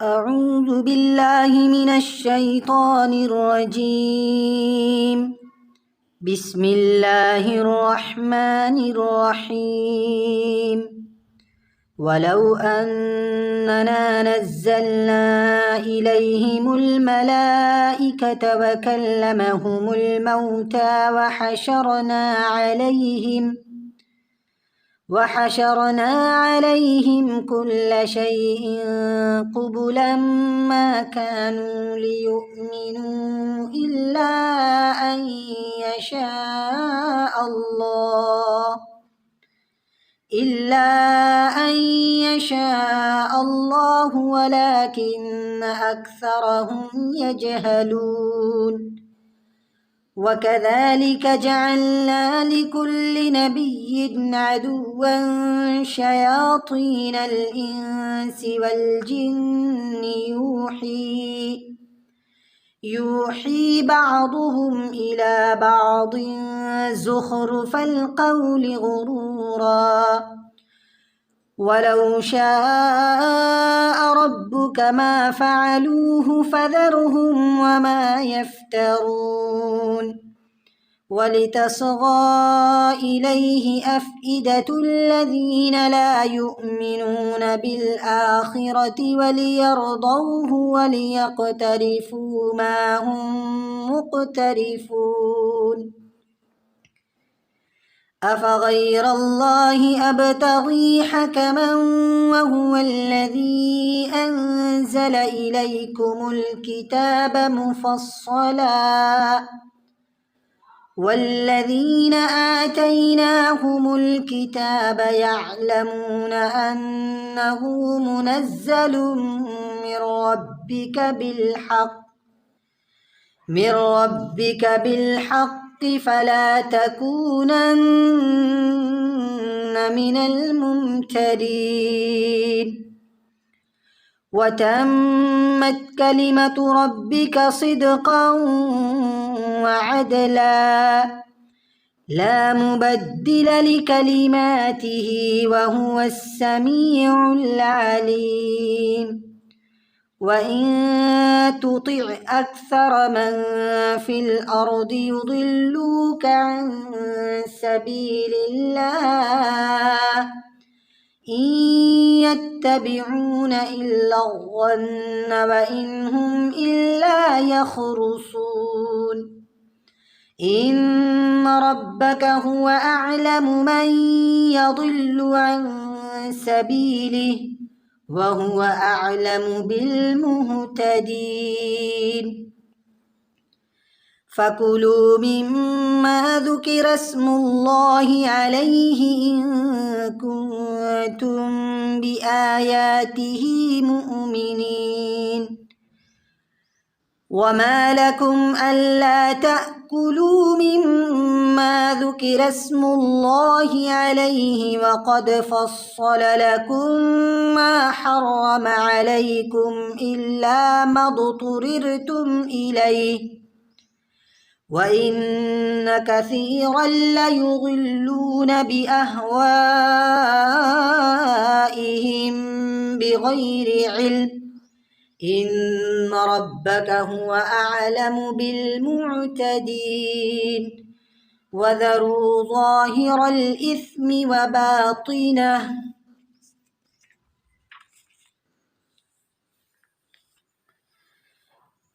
أعوذ بالله من الشيطان الرجيم. بسم الله الرحمن الرحيم. ولو أننا نزلنا إليهم الملائكة وكلمهم الموتى وحشرنا عليهم كل شيء قبلا ما كانوا ليؤمنوا إلا أن يشاء الله ولكن أكثرهم يجهلون. وكذلك جعلنا لكل نبي عدوا شياطين الإنس والجن يوحي بعضهم إلى بعض زخرف القول غرورا. ولو شاء ربك ما فعلوه فذرهم وما يفترون. ولتصغى إليه أفئدة الذين لا يؤمنون بالآخرة وليرضوه وليقترفوا ما هم مقترفون. أفغير الله أبتغي حكما وهو الذي أنزل إليكم الكتاب مفصلا والذين آتيناهم الكتاب يعلمون أنه منزل من ربك بالحق فلا تكونن من الممترين. وتمت كلمة ربك صدقا وعدلا لا مبدل لكلماته وهو السميع العليم. وإن تطع أكثر من في الأرض يضلوك عن سبيل الله إن يتبعون إلا الظن وإن هم إلا يخرصون. إن ربك هو أعلم من يضل عن سبيله وهو أعلم بالمهتدين. فكلوا مما ذكر اسم الله عليه إن كنتم بآياته مؤمنين. وما لكم ألا تأكلوا مما ذكر اسم الله عليه وقد فصل لكم ما حرم عليكم إلا ما اضطررتم إليه وإن كثيرا ليضلون بأهوائهم بغير علم إن ربك هو أعلم بالمعتدين. وذروا ظاهر الإثم وباطنه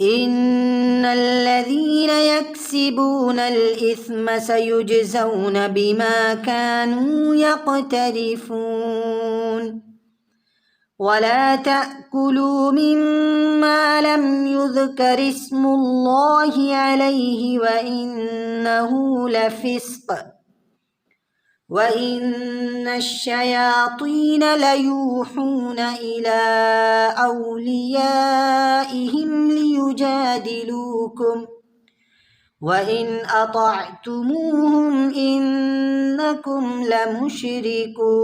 إن الذين يكسبون الإثم سيجزون بما كانوا يقترفون. ولا تأكلوا مما لم يذكر اسم الله عليه وإنه لفسق وإن الشياطين ليوحون إلى أوليائهم ليجادلوكم وإن أطعتموهم إنكم لمشركون.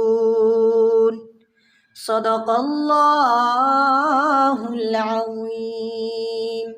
صدق الله العظيم.